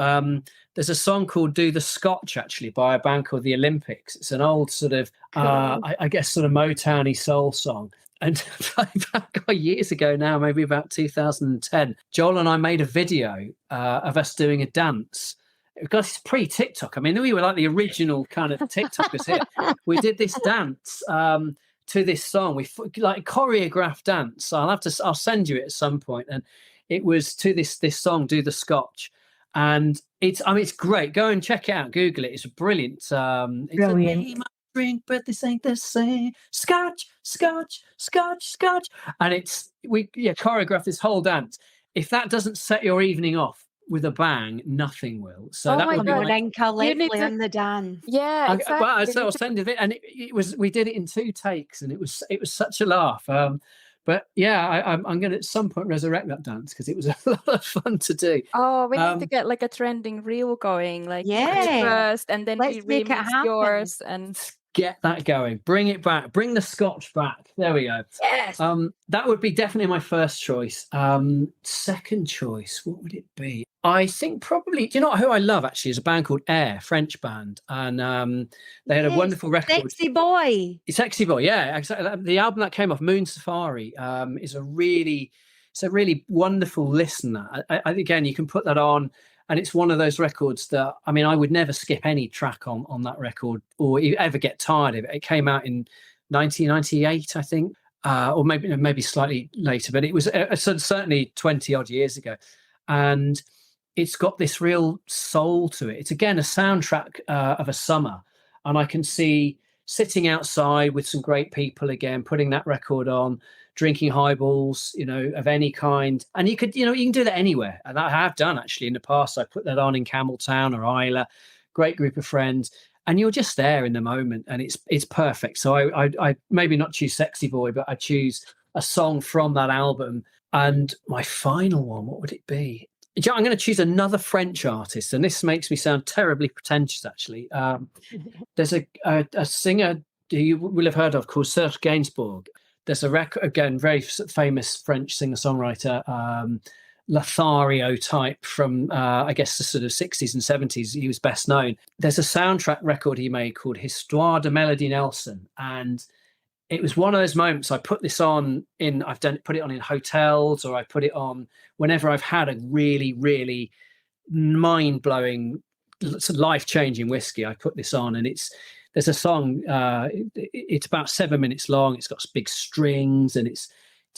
there's a song called Do the Scotch, actually, by a band called the Olympics. It's an old sort of, I guess, sort of Motown-y soul song. And years ago now, maybe about 2010, Joel and I made a video of us doing a dance. Because it's pre-TikTok. I mean, we were like the original kind of TikTokers here. We did this dance to this song. We like choreographed dance. I'll send you it at some point. And it was to this song, Do the Scotch. And it's great. Go and check it out. Google it. It's brilliant. It's brilliant. A drink, but this ain't the same. Scotch, Scotch, Scotch, Scotch. And we choreographed this whole dance. If that doesn't set your evening off with a bang, nothing will. So that would be Inka, Leslie and the dance. Yeah, exactly. So I'll send it, and it was. We did it in 2 takes, and it was such a laugh. But yeah, I'm going to at some point resurrect that dance because it was a lot of fun to do. Oh, we need to get like a trending reel going, like first, and then we remix yours and. Get that going. Bring it back. Bring the Scotch back. There we go. Yes. That would be definitely my first choice. Second choice, what would it be? I think probably, do you know who I love actually is a band called Air, French band. And they had a wonderful record. Sexy Boy. Sexy Boy, yeah. Exactly. The album that came off, Moon Safari, is a really wonderful listen. Again, you can put that on. And it's one of those records that, I mean, I would never skip any track on that record or ever get tired of it. It came out in 1998, I think, or maybe slightly later, but it was certainly 20 odd years ago. And it's got this real soul to it. It's, again, a soundtrack of a summer. And I can see sitting outside with some great people again, putting that record on, drinking highballs, of any kind. And you can do that anywhere. And I have done actually in the past. I put that on in Campbeltown or Isla, great group of friends. And you're just there in the moment and it's perfect. So I maybe not choose Sexy Boy, but I choose a song from that album. And my final one, what would it be? I'm going to choose another French artist. And this makes me sound terribly pretentious, actually. There's a singer who you will have heard of called Serge Gainsbourg. There's a record, again, very famous French singer-songwriter, Lothario type from, I guess, the sort of 60s and 70s. He was best known. There's a soundtrack record he made called Histoire de Melody Nelson. And it was one of those moments I put this on put it on in hotels, or I put it on whenever I've had a really, really mind-blowing, life-changing whiskey. I put this on, and there's a song, it's about 7 minutes long. It's got big strings, and it's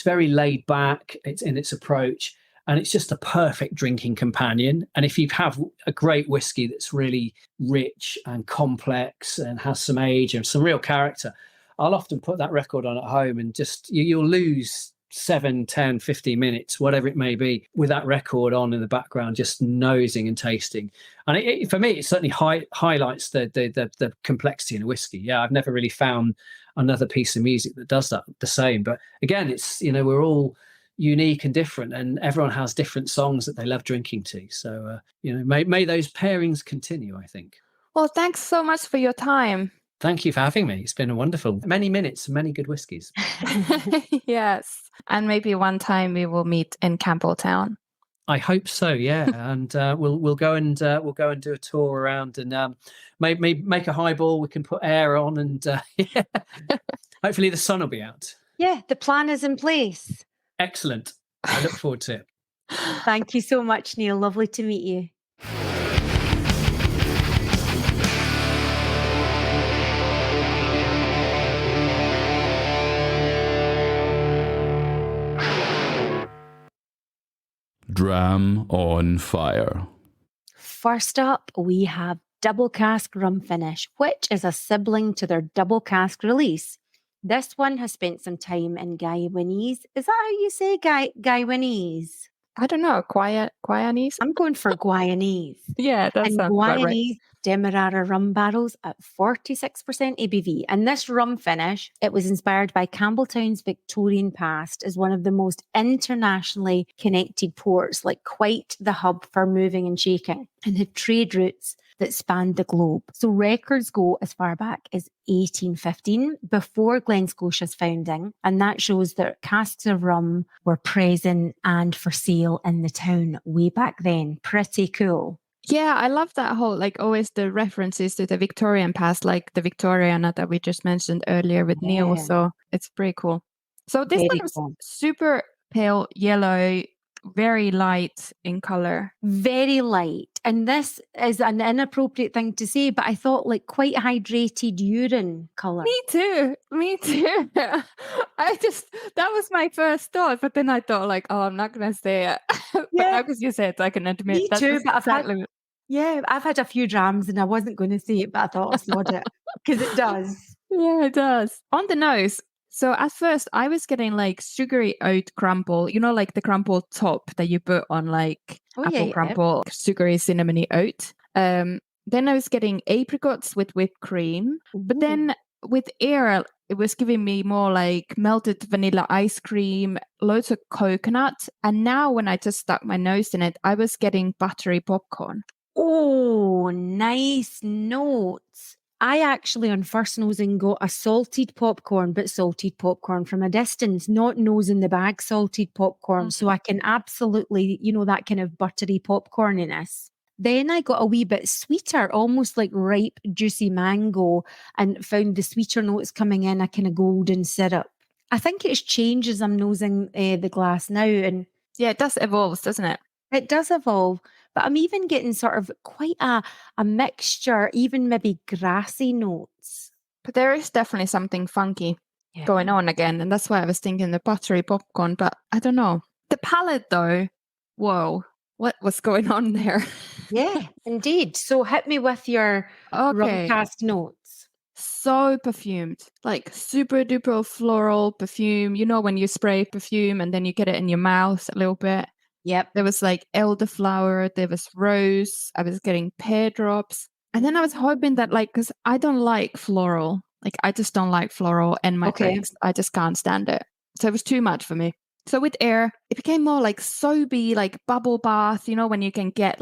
very laid back in its approach, and it's just a perfect drinking companion. And if you have a great whiskey that's really rich and complex and has some age and some real character, I'll often put that record on at home, and just you'll lose 7, 10, 15 minutes, whatever it may be, with that record on in the background, just nosing and tasting. And for me, it certainly highlights the complexity in a whiskey. Yeah, I've never really found another piece of music that does that the same. But again, it's, we're all unique and different, and everyone has different songs that they love drinking to. So, may those pairings continue, I think. Well, thanks so much for your time. Thank you for having me. It's been a wonderful many minutes, many good whiskies. Yes. And maybe one time we will meet in Campbeltown. I hope so, yeah. And we'll go and do a tour around, and make a highball. We can put air on, and hopefully the sun will be out. Yeah, the plan is in place. Excellent. I look forward to it. Thank you so much, Neil. Lovely to meet you. Dram on fire. First up, we have Double Cask Rum Finish, which is a sibling to their Double Cask release. This one has spent some time in Guyanese. Is that how you say Guyanese? I don't know. Guyanese? I'm going for Guyanese. Yeah, that sounds about right. Guyanese Demerara rum barrels at 46% ABV. And this rum finish, it was inspired by Campbeltown's Victorian past as one of the most internationally connected ports, like quite the hub for moving and shaking, and had trade routes that spanned the globe. So records go as far back as 1815, before Glen Scotia's founding, and that shows that casks of rum were present and for sale in the town way back then. Pretty cool. Yeah, I love that whole, always the references to the Victorian past, like the Victoriana that we just mentioned earlier with Neil. So it's pretty cool. So this one was super pale yellow, very light in color. Very light. And this is an inappropriate thing to say, but I thought quite hydrated urine color. Me too. That was my first thought, but then I thought I'm not going to say it. But now because you said it, I can admit. Me too, but I've had a few drams and I wasn't going to say it, but I thought I'll slot it because it does. Yeah, it does. On the nose. So at first I was getting sugary oat crumble, the crumble top that you put on apple crumble, sugary cinnamony oat. Then I was getting apricots with whipped cream, but then with air, it was giving me more melted vanilla ice cream, loads of coconut. And now when I just stuck my nose in it, I was getting buttery popcorn. Oh, nice notes. I actually, on first nosing, got a salted popcorn, but salted popcorn from a distance, not nose in the bag salted popcorn. So I can absolutely, that kind of buttery popcorniness. Then I got a wee bit sweeter, almost like ripe, juicy mango, and found the sweeter notes coming in, a kind of golden syrup. I think it's changed as I'm nosing the glass now. And yeah, it does evolve, doesn't it? It does evolve. But I'm even getting sort of quite a mixture, even maybe grassy notes. But there is definitely something funky going on again. And that's why I was thinking the buttery popcorn. But I don't know. The palate, though, whoa, what was going on there? Yeah, indeed. So hit me with your rum cask notes. So perfumed, super duper floral perfume. When you spray perfume and then you get it in your mouth a little bit. Yep. There was elderflower, there was rose, I was getting pear drops. And then I was hoping that because I don't like floral. I just don't like floral in my drinks. I just can't stand it. So it was too much for me. So with air, it became more soapy, bubble bath, when you can get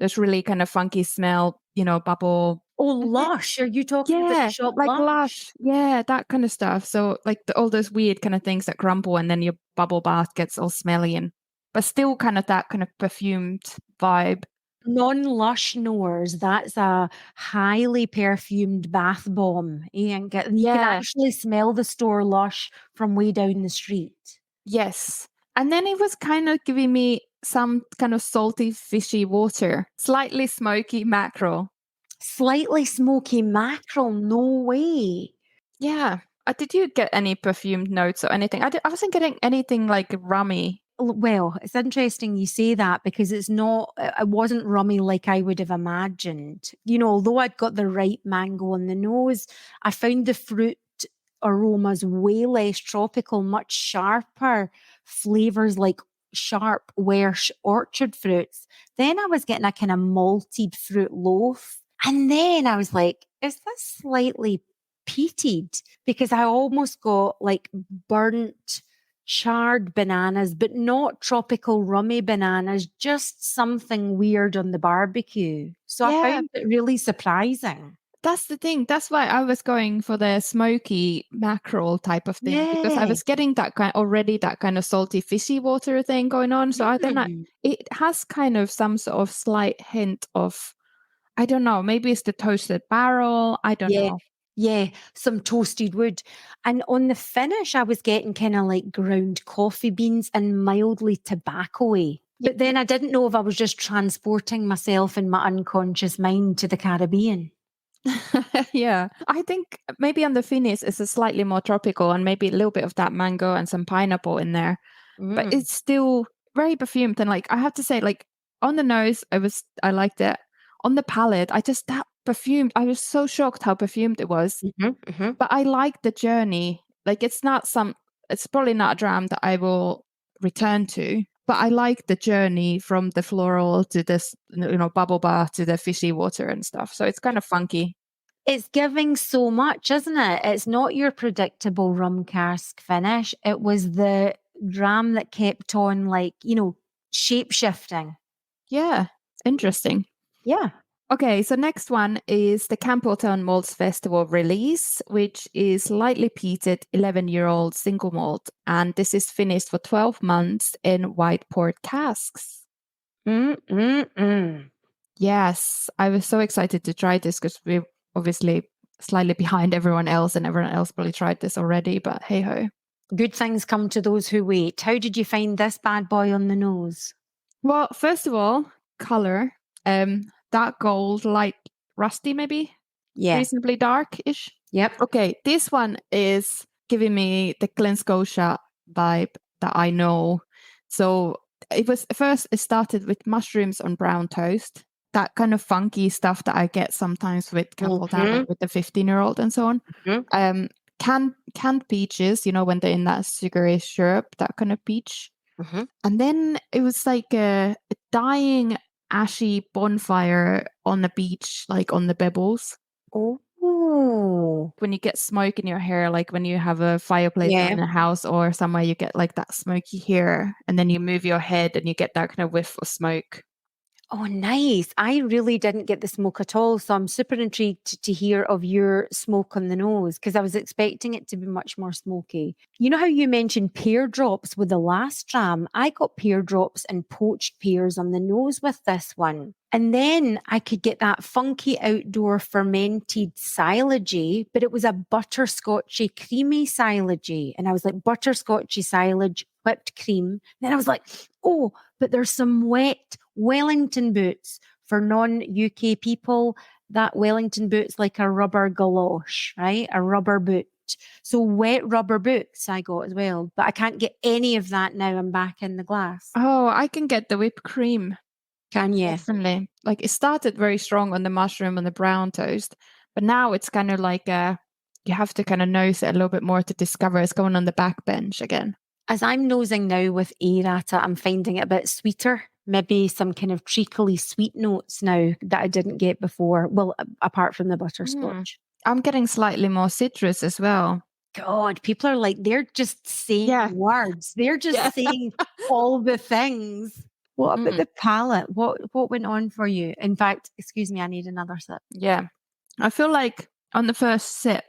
those really kind of funky smell, bubble. Oh, Lush. Are you talking about the shop Lush? Yeah, that kind of stuff. So all those weird kind of things that crumble and then your bubble bath gets all smelly and but still kind of that kind of perfumed vibe. Non-lush knowers, that's a highly perfumed bath bomb. And you can actually smell the store Lush from way down the street. Yes. And then it was kind of giving me some kind of salty, fishy water, slightly smoky mackerel. Slightly smoky mackerel, no way. Yeah. Did you get any perfumed notes or anything? I wasn't getting anything like rummy. Well, it's interesting you say that because it wasn't rummy like I would have imagined. Although I'd got the right mango on the nose, I found the fruit aromas way less tropical, much sharper flavors like sharp Welsh orchard fruits. Then I was getting a kind of malted fruit loaf. And then I was like, is this slightly peated? Because I almost got like burnt charred bananas, but not tropical rummy bananas, just something weird on the barbecue. So I found it really surprising. That's the thing. That's why I was going for the smoky mackerel type of thing, because I was getting that kind of salty, fishy water thing going on. So it has kind of some sort of slight hint of, I don't know, maybe it's the toasted barrel. I don't know. Yeah, some toasted wood. And on the finish, I was getting kind of like ground coffee beans and mildly tobacco-y. But then I didn't know if I was just transporting myself in my unconscious mind to the Caribbean. Yeah, I think maybe on the finish it's a slightly more tropical and maybe a little bit of that mango and some pineapple in there. But it's still very perfumed. And like, I have to say, like on the nose, I liked it. On the palate, that perfumed, I was so shocked how perfumed it was. But I like the journey. Like it's probably not a dram that I will return to, but I like the journey from the floral to this, bubble bath to the fishy water and stuff. So it's kind of funky. It's giving so much, isn't it? It's not your predictable rum cask finish. It was the dram that kept on shape shifting. Yeah. Interesting. Yeah. Okay, so next one is the Campbeltown Malts Festival release, which is lightly peated 11-year-old single malt. And this is finished for 12 months in white port casks. Yes, I was so excited to try this because we're obviously slightly behind everyone else and everyone else probably tried this already, but hey ho. Good things come to those who wait. How did you find this bad boy on the nose? Well, first of all, color. Dark gold, light rusty maybe? Yeah. Reasonably dark-ish? Yep. Okay, this one is giving me the Glen Scotia vibe that I know. So it started with mushrooms on brown toast. That kind of funky stuff that I get sometimes with Campbeltown, with the 15-year-old and so on. Canned peaches, when they're in that sugary syrup, that kind of peach. And then it was like a dying ashy bonfire on the beach, like on the pebbles. Oh. When you get smoke in your hair, like when you have a fireplace in a house or somewhere, you get like that smoky hair, and then you move your head and you get that kind of whiff of smoke. Oh, nice. I really didn't get the smoke at all. So I'm super intrigued to hear of your smoke on the nose because I was expecting it to be much more smoky. You know how you mentioned pear drops with the last dram? I got pear drops and poached pears on the nose with this one. And then I could get that funky outdoor fermented silage, but it was a butterscotchy creamy silage. And I was like, butterscotchy silage, whipped cream. Then I was like, oh, but there's some wet Wellington boots for non-UK people. That Wellington boot's like a rubber galosh, right? A rubber boot. So wet rubber boots I got as well. But I can't get any of that now. I'm back in the glass. Oh, I can get the whipped cream. Can you? Definitely. Like it started very strong on the mushroom and the brown toast, but now it's kind of like you have to kind of nose it a little bit more to discover it's going on the back bench again. As I'm nosing now with Airata, I'm finding it a bit sweeter. Maybe some kind of treacly sweet notes now that I didn't get before. Well, apart from the butterscotch. I'm getting slightly more citrus as well. God, people are like, they're just saying words. They're just saying all the things. What about the palate? What went on for you? In fact, excuse me, I need another sip. Yeah. I feel like on the first sip,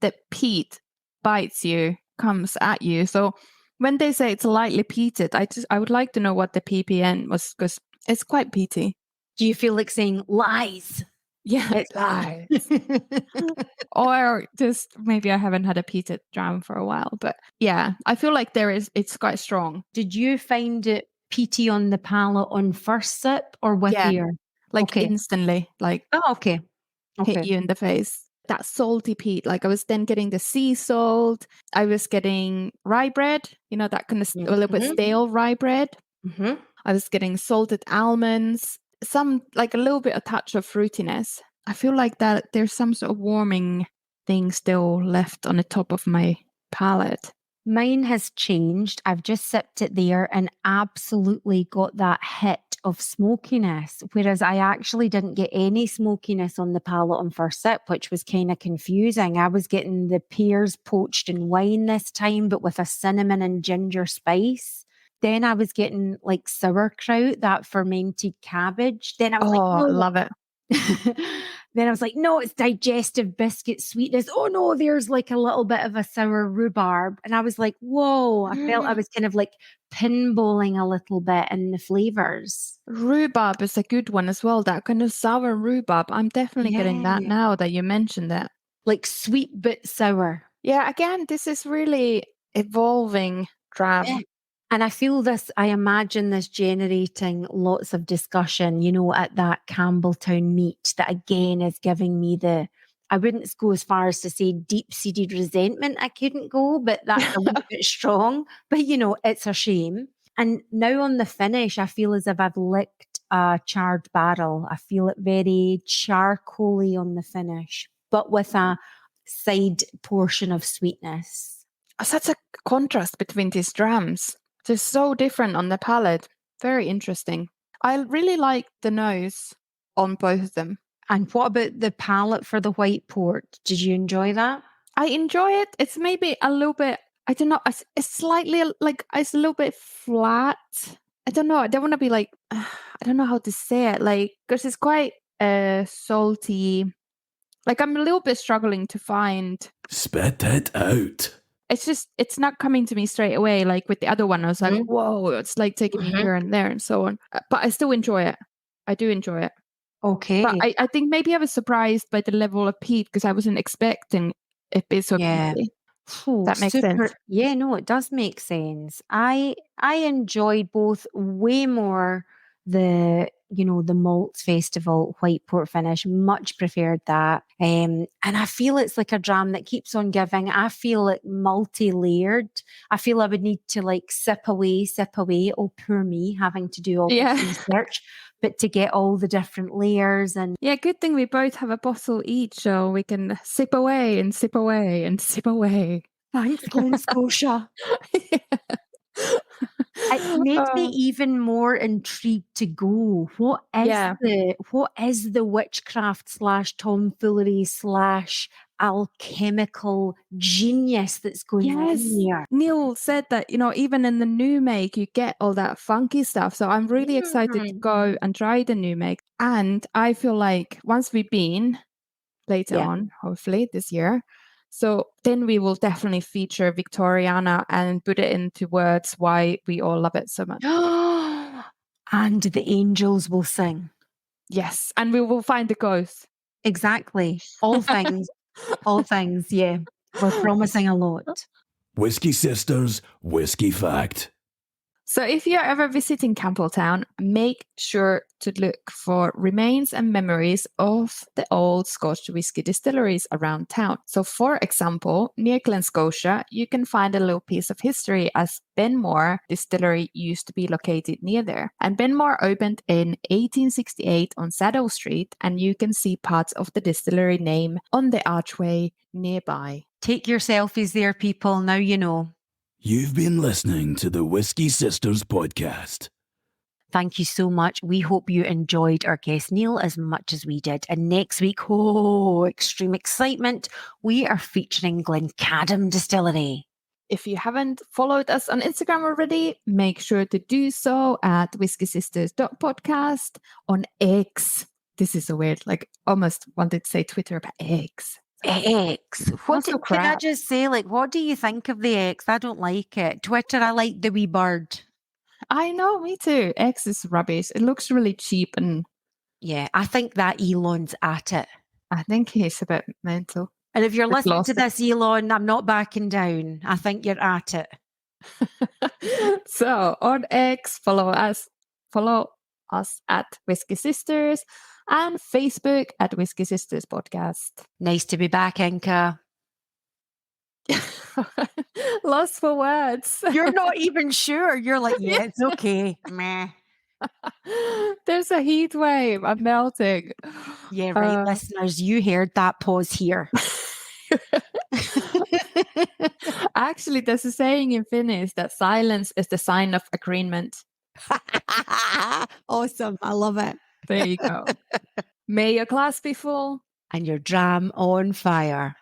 the peat comes at you. So when they say it's lightly peated, I would like to know what the ppm was, because it's quite peaty. Do you feel like saying lies? Yeah, It's lies. Or just maybe I haven't had a peated dram for a while, but yeah, I feel like it's quite strong. Did you find it peaty on the palate on first sip or with Yeah. your Like instantly, like okay. hit you in the face. That salty peat, like I was then getting the sea salt. I was getting rye bread, that kind of a little bit stale rye bread. Mm-hmm. I was getting salted almonds, some like a little bit, a touch of fruitiness. I feel like that there's some sort of warming thing still left on the top of my palate. Mine has changed. I've just sipped it there and absolutely got that hit of smokiness, whereas I actually didn't get any smokiness on the palate on first sip, which was kind of confusing. I was getting the pears poached in wine this time, but with a cinnamon and ginger spice. Then I was getting like sauerkraut, that fermented cabbage. Then I was I love it. Then I was like, no, it's digestive biscuit sweetness. Oh no, there's like a little bit of a sour rhubarb. And I was like, whoa, I felt I was kind of like pinballing a little bit in the flavors. Rhubarb is a good one as well. That kind of sour rhubarb. I'm definitely getting that now that you mentioned it. Like sweet but sour. Yeah, again, this is really evolving dram. Yeah. And I feel this, I imagine this generating lots of discussion, at that Campbeltown meet that again is giving me I wouldn't go as far as to say deep-seated resentment. I couldn't go, but that's a little bit strong. But, it's a shame. And now on the finish, I feel as if I've licked a charred barrel. I feel it very charcoaly on the finish, but with a side portion of sweetness. Such a contrast between these drams. They're so different on the palate. Very interesting. I really like the nose on both of them. And what about the palate for the white port? Did you enjoy that? I enjoy it. It's maybe a little bit, I don't know, it's slightly like, it's a little bit flat. I don't know. I don't want to be like, I don't know how to say it. Like, because it's quite salty. Like, I'm a little bit struggling to find. Spit it out. It's not coming to me straight away. Like with the other one, I was like, whoa, it's like taking me here and there and so on. But I still enjoy it. I do enjoy it. Okay. But I think maybe I was surprised by the level of peat because I wasn't expecting it be so peaty. That makes sense. Yeah, no, it does make sense. I enjoyed both way more the Malts Festival white port finish, much preferred that. And I feel it's like a dram that keeps on giving. I feel it multi-layered. I feel I would need to like sip away. Oh, poor me, having to do all this research. But to get all the different layers and good thing we both have a bottle each, so we can sip away and sip away and sip away. Thanks, Glen Scotia. It made me even more intrigued to go. What is the witchcraft / tomfoolery / alchemical genius that's going on here? Neil said that, even in the new make, you get all that funky stuff. So I'm really excited to go and try the new make. And I feel like once we've been later on, hopefully this year, so then we will definitely feature Victoriana and put it into words why we all love it so much. And the angels will sing. Yes. And we will find the ghost. Exactly. All things. All things. Yeah. We're promising a lot. Whisky Sisters Whisky Fact. So if you're ever visiting Campbeltown, make sure to look for remains and memories of the old Scotch whisky distilleries around town. So for example, near Glen Scotia, you can find a little piece of history as Benmore Distillery used to be located near there. And Benmore opened in 1868 on Saddle Street, and you can see parts of the distillery name on the archway nearby. Take your selfies there, people. Now you know. You've been listening to the Whisky Sisters podcast. Thank you so much. We hope you enjoyed our guest Neil as much as we did. And next week, extreme excitement, we are featuring Glencadam Distillery. If you haven't followed us on Instagram already, make sure to do so at whiskysisters.podcast on X. This is so weird. Like almost wanted to say Twitter, but X. X. Also Can I crap. just say, like, what do you think of the X? I don't like it. Twitter, I like the wee bird. I know, me too. X is rubbish. It looks really cheap, and Yeah, I think that Elon's at it. I think he's a bit mental. And if you're We've listening lost to it. this, Elon, I'm not backing down. I think you're at it. So on X, follow us at Whisky Sisters, and Facebook at Whisky Sisters Podcast. Nice to be back, Inka. Lost for words. You're not even sure. You're like, yeah, it's okay. Meh. There's a heat wave. I'm melting. Yeah, right, listeners, you heard that pause here. Actually, there's a saying in Finnish that silence is the sign of agreement. Awesome. I love it. There you go. May your glass be full. And your dram on fire.